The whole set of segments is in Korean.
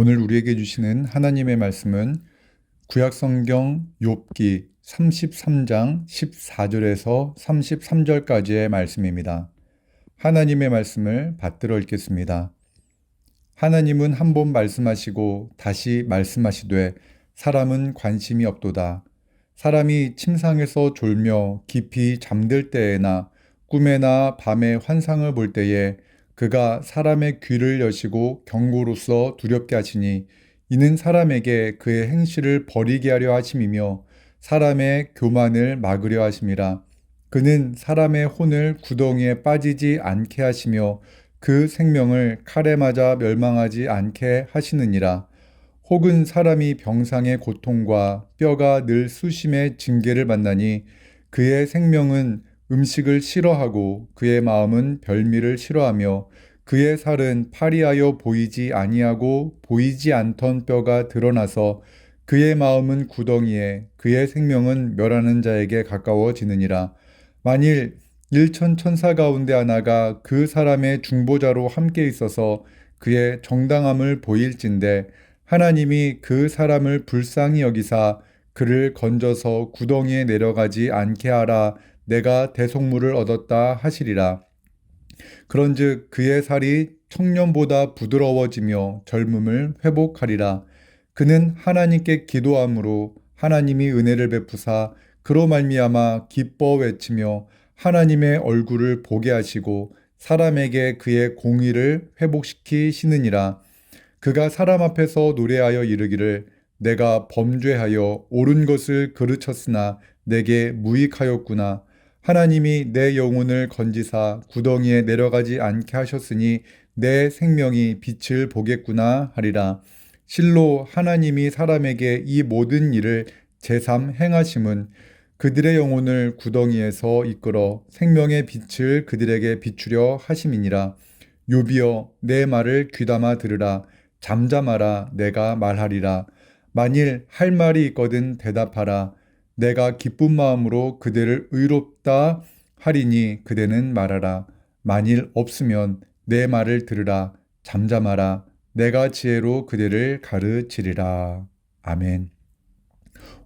오늘 우리에게 주시는 하나님의 말씀은 구약성경 욥기 33장 14절에서 33절까지의 말씀입니다. 하나님의 말씀을 받들어 읽겠습니다. 하나님은 한 번 말씀하시고 다시 말씀하시되 사람은 관심이 없도다. 사람이 침상에서 졸며 깊이 잠들 때에나 꿈에나 밤에 환상을 볼 때에 그가 사람의 귀를 여시고 경고로서 두렵게 하시니 이는 사람에게 그의 행실을 버리게 하려 하심이며 사람의 교만을 막으려 하심이라. 그는 사람의 혼을 구덩이에 빠지지 않게 하시며 그 생명을 칼에 맞아 멸망하지 않게 하시느니라. 혹은 사람이 병상의 고통과 뼈가 늘 수심의 징계를 만나니 그의 생명은 음식을 싫어하고 그의 마음은 별미를 싫어하며 그의 살은 파리하여 보이지 아니하고 보이지 않던 뼈가 드러나서 그의 마음은 구덩이에 그의 생명은 멸하는 자에게 가까워지느니라. 만일 일천 천사 가운데 하나가 그 사람의 중보자로 함께 있어서 그의 정당함을 보일진대 하나님이 그 사람을 불쌍히 여기사 그를 건져서 구덩이에 내려가지 않게 하라. 내가 대속물을 얻었다 하시리라. 그런즉 그의 살이 청년보다 부드러워지며 젊음을 회복하리라. 그는 하나님께 기도함으로 하나님이 은혜를 베푸사 그로 말미암아 기뻐 외치며 하나님의 얼굴을 보게 하시고 사람에게 그의 공의를 회복시키시느니라. 그가 사람 앞에서 노래하여 이르기를 내가 범죄하여 옳은 것을 그르쳤으나 내게 무익하였구나. 하나님이 내 영혼을 건지사 구덩이에 내려가지 않게 하셨으니 내 생명이 빛을 보겠구나 하리라. 실로 하나님이 사람에게 이 모든 일을 제삼 행하심은 그들의 영혼을 구덩이에서 이끌어 생명의 빛을 그들에게 비추려 하심이니라. 욥이여 내 말을 귀담아 들으라. 잠잠하라. 내가 말하리라. 만일 할 말이 있거든 대답하라. 내가 기쁜 마음으로 그대를 의롭다 하리니 그대는 말하라. 만일 없으면 내 말을 들으라. 잠잠하라. 내가 지혜로 그대를 가르치리라. 아멘.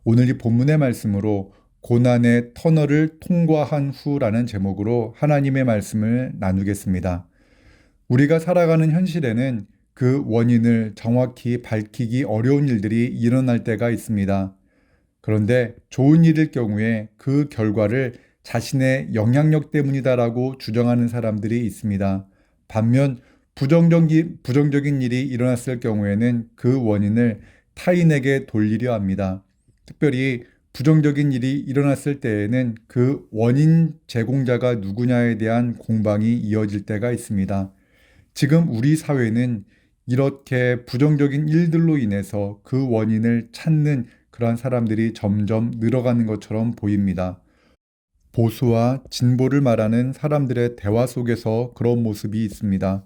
오늘 이 본문의 말씀으로 고난의 터널을 통과한 후라는 제목으로 하나님의 말씀을 나누겠습니다. 우리가 살아가는 현실에는 그 원인을 정확히 밝히기 어려운 일들이 일어날 때가 있습니다. 그런데 좋은 일일 경우에 그 결과를 자신의 영향력 때문이다라고 주장하는 사람들이 있습니다. 반면 부정적인 일이 일어났을 경우에는 그 원인을 타인에게 돌리려 합니다. 특별히 부정적인 일이 일어났을 때에는 그 원인 제공자가 누구냐에 대한 공방이 이어질 때가 있습니다. 지금 우리 사회는 이렇게 부정적인 일들로 인해서 그 원인을 찾는 그러한 사람들이 점점 늘어가는 것처럼 보입니다. 보수와 진보를 말하는 사람들의 대화 속에서 그런 모습이 있습니다.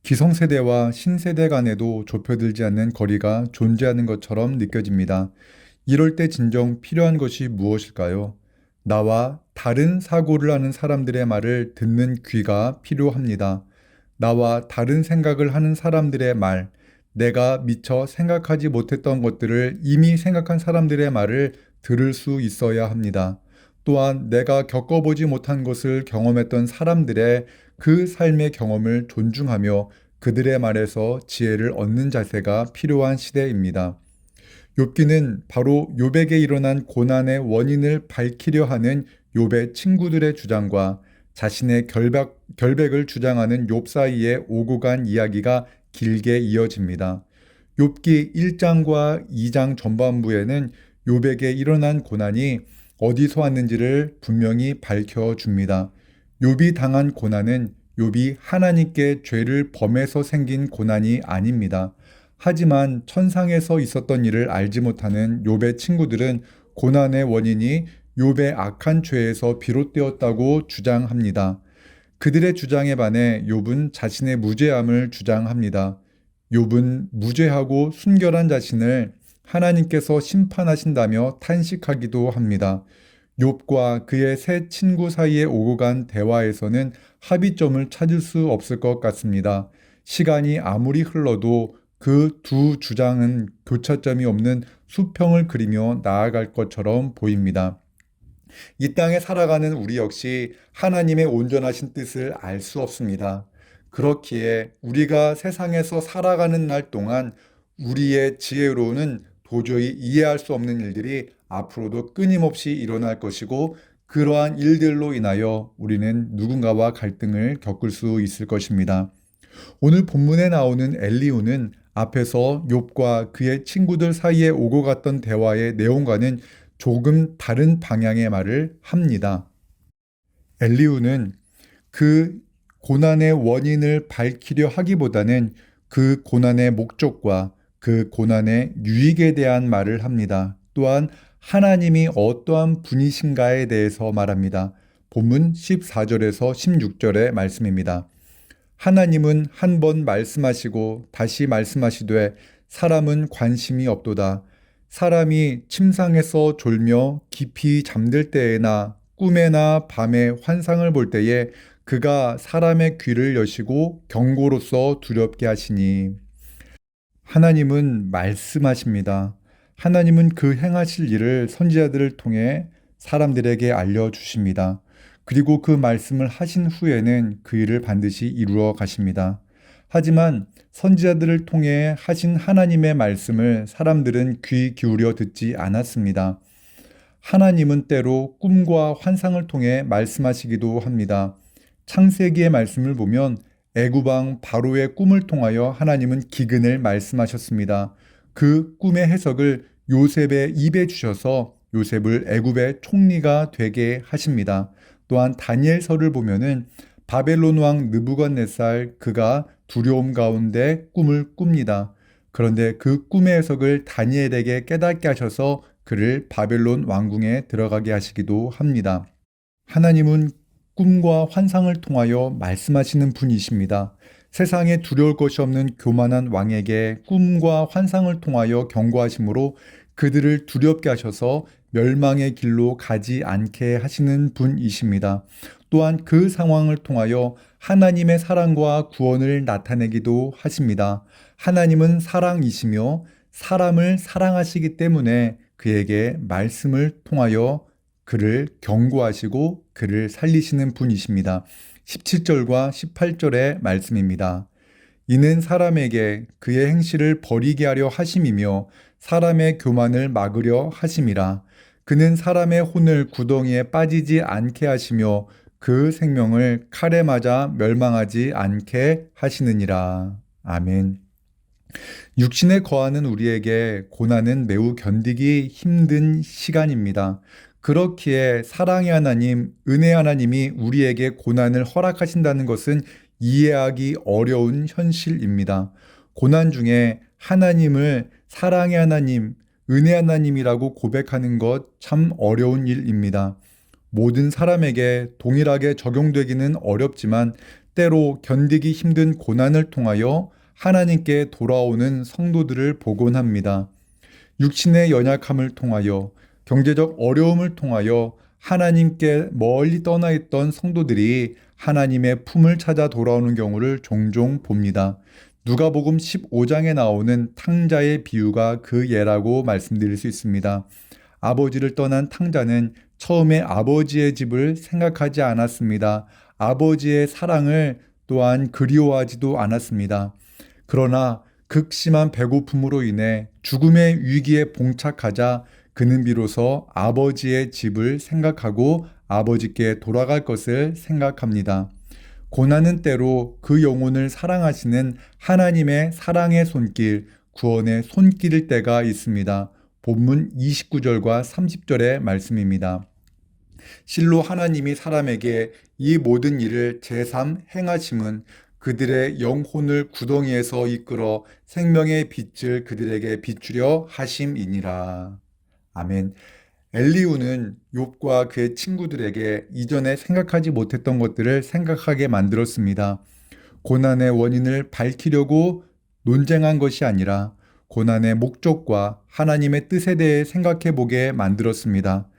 기성세대와 신세대 간에도 좁혀들지 않는 거리가 존재하는 것처럼 느껴집니다. 이럴 때 진정 필요한 것이 무엇일까요? 나와 다른 사고를 하는 사람들의 말을 듣는 귀가 필요합니다. 나와 다른 생각을 하는 사람들의 말, 내가 미처 생각하지 못했던 것들을 이미 생각한 사람들의 말을 들을 수 있어야 합니다. 또한 내가 겪어보지 못한 것을 경험했던 사람들의 그 삶의 경험을 존중하며 그들의 말에서 지혜를 얻는 자세가 필요한 시대입니다. 욥기는 바로 욥에게 일어난 고난의 원인을 밝히려 하는 욥의 친구들의 주장과 자신의 결백을 주장하는 욥 사이에 오고 간 이야기가 길게 이어집니다. 욥기 1장과 2장 전반부에는 욥에게 일어난 고난이 어디서 왔는지를 분명히 밝혀줍니다. 욥이 당한 고난은 욥이 하나님께 죄를 범해서 생긴 고난이 아닙니다. 하지만 천상에서 있었던 일을 알지 못하는 욥의 친구들은 고난의 원인이 욥의 악한 죄에서 비롯되었다고 주장합니다. 그들의 주장에 반해 욥은 자신의 무죄함을 주장합니다. 욥은 무죄하고 순결한 자신을 하나님께서 심판하신다며 탄식하기도 합니다. 욥과 그의 세 친구 사이에 오고 간 대화에서는 합의점을 찾을 수 없을 것 같습니다. 시간이 아무리 흘러도 그 두 주장은 교차점이 없는 수평을 그리며 나아갈 것처럼 보입니다. 이 땅에 살아가는 우리 역시 하나님의 온전하신 뜻을 알 수 없습니다. 그렇기에 우리가 세상에서 살아가는 날 동안 우리의 지혜로는 도저히 이해할 수 없는 일들이 앞으로도 끊임없이 일어날 것이고, 그러한 일들로 인하여 우리는 누군가와 갈등을 겪을 수 있을 것입니다. 오늘 본문에 나오는 엘리후는 앞에서 욥과 그의 친구들 사이에 오고 갔던 대화의 내용과는 조금 다른 방향의 말을 합니다. 엘리후는 그 고난의 원인을 밝히려 하기보다는 그 고난의 목적과 그 고난의 유익에 대한 말을 합니다. 또한 하나님이 어떠한 분이신가에 대해서 말합니다. 본문 14절에서 16절의 말씀입니다. 하나님은 한 번 말씀하시고 다시 말씀하시되 사람은 관심이 없도다. 사람이 침상에서 졸며 깊이 잠들 때에나 꿈에나 밤에 환상을 볼 때에 그가 사람의 귀를 여시고 경고로서 두렵게 하시니. 하나님은 말씀하십니다. 하나님은 그 행하실 일을 선지자들을 통해 사람들에게 알려주십니다. 그리고 그 말씀을 하신 후에는 그 일을 반드시 이루어 가십니다. 하지만 선지자들을 통해 하신 하나님의 말씀을 사람들은 귀 기울여 듣지 않았습니다. 하나님은 때로 꿈과 환상을 통해 말씀하시기도 합니다. 창세기의 말씀을 보면 애굽왕 바로의 꿈을 통하여 하나님은 기근을 말씀하셨습니다. 그 꿈의 해석을 요셉의 입에 주셔서 요셉을 애굽의 총리가 되게 하십니다. 또한 다니엘서를 보면은 바벨론 왕 느부갓네살 그가 두려움 가운데 꿈을 꿉니다. 그런데 그 꿈의 해석을 다니엘에게 깨닫게 하셔서 그를 바벨론 왕궁에 들어가게 하시기도 합니다. 하나님은 꿈과 환상을 통하여 말씀하시는 분이십니다. 세상에 두려울 것이 없는 교만한 왕에게 꿈과 환상을 통하여 경고하심으로 그들을 두렵게 하셔서 멸망의 길로 가지 않게 하시는 분이십니다. 또한 그 상황을 통하여 하나님의 사랑과 구원을 나타내기도 하십니다. 하나님은 사랑이시며 사람을 사랑하시기 때문에 그에게 말씀을 통하여 그를 경고하시고 그를 살리시는 분이십니다. 17절과 18절의 말씀입니다. 이는 사람에게 그의 행실을 버리게 하려 하심이며 사람의 교만을 막으려 하심이라. 그는 사람의 혼을 구덩이에 빠지지 않게 하시며 그 생명을 칼에 맞아 멸망하지 않게 하시느니라. 아멘. 육신에 거하는 우리에게 고난은 매우 견디기 힘든 시간입니다. 그렇기에 사랑의 하나님, 은혜의 하나님이 우리에게 고난을 허락하신다는 것은 이해하기 어려운 현실입니다. 고난 중에 하나님을 사랑의 하나님, 은혜의 하나님이라고 고백하는 것 참 어려운 일입니다. 모든 사람에게 동일하게 적용되기는 어렵지만 때로 견디기 힘든 고난을 통하여 하나님께 돌아오는 성도들을 보곤 합니다. 육신의 연약함을 통하여, 경제적 어려움을 통하여 하나님께 멀리 떠나 있던 성도들이 하나님의 품을 찾아 돌아오는 경우를 종종 봅니다. 누가복음 15장에 나오는 탕자의 비유가 그 예라고 말씀드릴 수 있습니다. 아버지를 떠난 탕자는 처음에 아버지의 집을 생각하지 않았습니다. 아버지의 사랑을 또한 그리워하지도 않았습니다. 그러나 극심한 배고픔으로 인해 죽음의 위기에 봉착하자 그는 비로소 아버지의 집을 생각하고 아버지께 돌아갈 것을 생각합니다. 고난은 때로 그 영혼을 사랑하시는 하나님의 사랑의 손길, 구원의 손길일 때가 있습니다. 본문 29절과 30절의 말씀입니다. 실로 하나님이 사람에게 이 모든 일을 제3 행하심은 그들의 영혼을 구덩이에서 이끌어 생명의 빛을 그들에게 비추려 하심이니라. 아멘. 엘리후는 욥과 그의 친구들에게 이전에 생각하지 못했던 것들을 생각하게 만들었습니다. 고난의 원인을 밝히려고 논쟁한 것이 아니라 고난의 목적과 하나님의 뜻에 대해 생각해 보게 만들었습니다.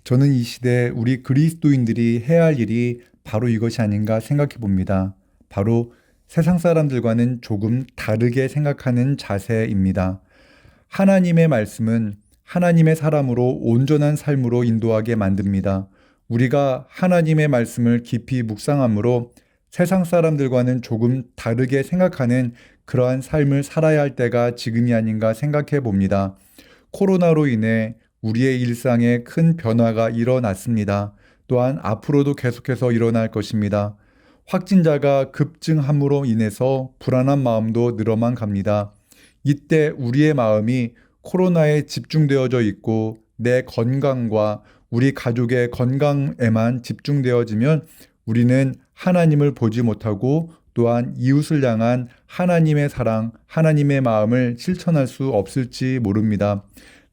저는 이 시대 우리 그리스도인들이 해야 할 일이 바로 이것이 아닌가 생각해 봅니다. 바로 세상 사람들과는 조금 다르게 생각하는 자세입니다. 하나님의 말씀은 하나님의 사람으로 온전한 삶으로 인도하게 만듭니다. 우리가 하나님의 말씀을 깊이 묵상함으로 세상 사람들과는 조금 다르게 생각하는 그러한 삶을 살아야 할 때가 지금이 아닌가 생각해 봅니다. 코로나로 인해 우리의 일상에 큰 변화가 일어났습니다. 또한 앞으로도 계속해서 일어날 것입니다. 확진자가 급증함으로 인해서 불안한 마음도 늘어만 갑니다. 이때 우리의 마음이 코로나에 집중되어져 있고 내 건강과 우리 가족의 건강에만 집중되어지면 우리는 하나님을 보지 못하고 또한 이웃을 향한 하나님의 사랑, 하나님의 마음을 실천할 수 없을지 모릅니다.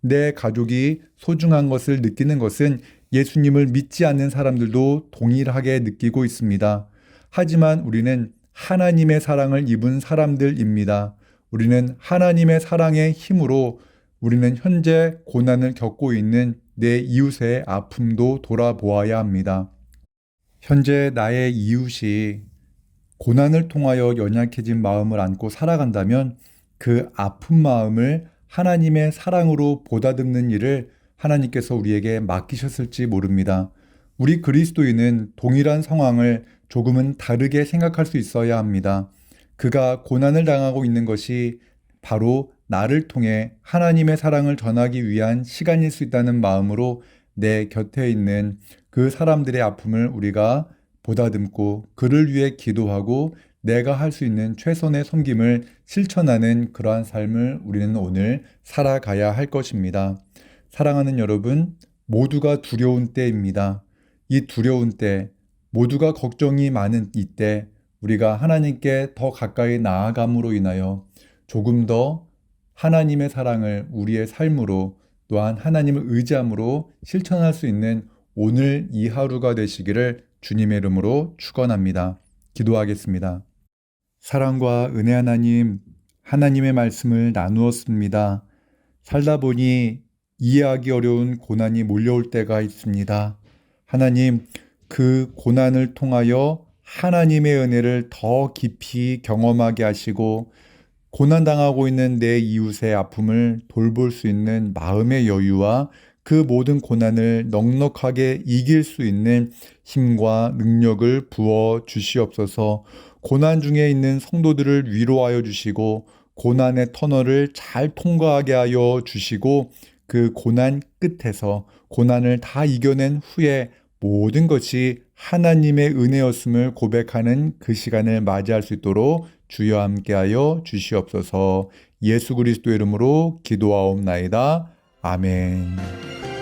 내 가족이 소중한 것을 느끼는 것은 예수님을 믿지 않는 사람들도 동일하게 느끼고 있습니다. 하지만 우리는 하나님의 사랑을 입은 사람들입니다. 우리는 하나님의 사랑의 힘으로 우리는 현재 고난을 겪고 있는 내 이웃의 아픔도 돌아보아야 합니다. 현재 나의 이웃이 고난을 통하여 연약해진 마음을 안고 살아간다면 그 아픈 마음을 하나님의 사랑으로 보다듬는 일을 하나님께서 우리에게 맡기셨을지 모릅니다. 우리 그리스도인은 동일한 상황을 조금은 다르게 생각할 수 있어야 합니다. 그가 고난을 당하고 있는 것이 바로 나를 통해 하나님의 사랑을 전하기 위한 시간일 수 있다는 마음으로 내 곁에 있는 그 사람들의 아픔을 우리가 보다듬고 그를 위해 기도하고 내가 할 수 있는 최선의 섬김을 실천하는 그러한 삶을 우리는 오늘 살아가야 할 것입니다. 사랑하는 여러분, 모두가 두려운 때입니다. 이 두려운 때, 모두가 걱정이 많은 이때 우리가 하나님께 더 가까이 나아감으로 인하여 조금 더 하나님의 사랑을 우리의 삶으로 또한 하나님을 의지함으로 실천할 수 있는 오늘 이 하루가 되시기를 주님의 이름으로 축원합니다. 기도하겠습니다. 사랑과 은혜 하나님, 하나님의 말씀을 나누었습니다. 살다 보니 이해하기 어려운 고난이 몰려올 때가 있습니다. 하나님, 그 고난을 통하여 하나님의 은혜를 더 깊이 경험하게 하시고 고난당하고 있는 내 이웃의 아픔을 돌볼 수 있는 마음의 여유와 그 모든 고난을 넉넉하게 이길 수 있는 힘과 능력을 부어 주시옵소서. 고난 중에 있는 성도들을 위로하여 주시고 고난의 터널을 잘 통과하게 하여 주시고 그 고난 끝에서 고난을 다 이겨낸 후에 모든 것이 하나님의 은혜였음을 고백하는 그 시간을 맞이할 수 있도록 주여 함께하여 주시옵소서. 예수 그리스도의 이름으로 기도하옵나이다. 아멘.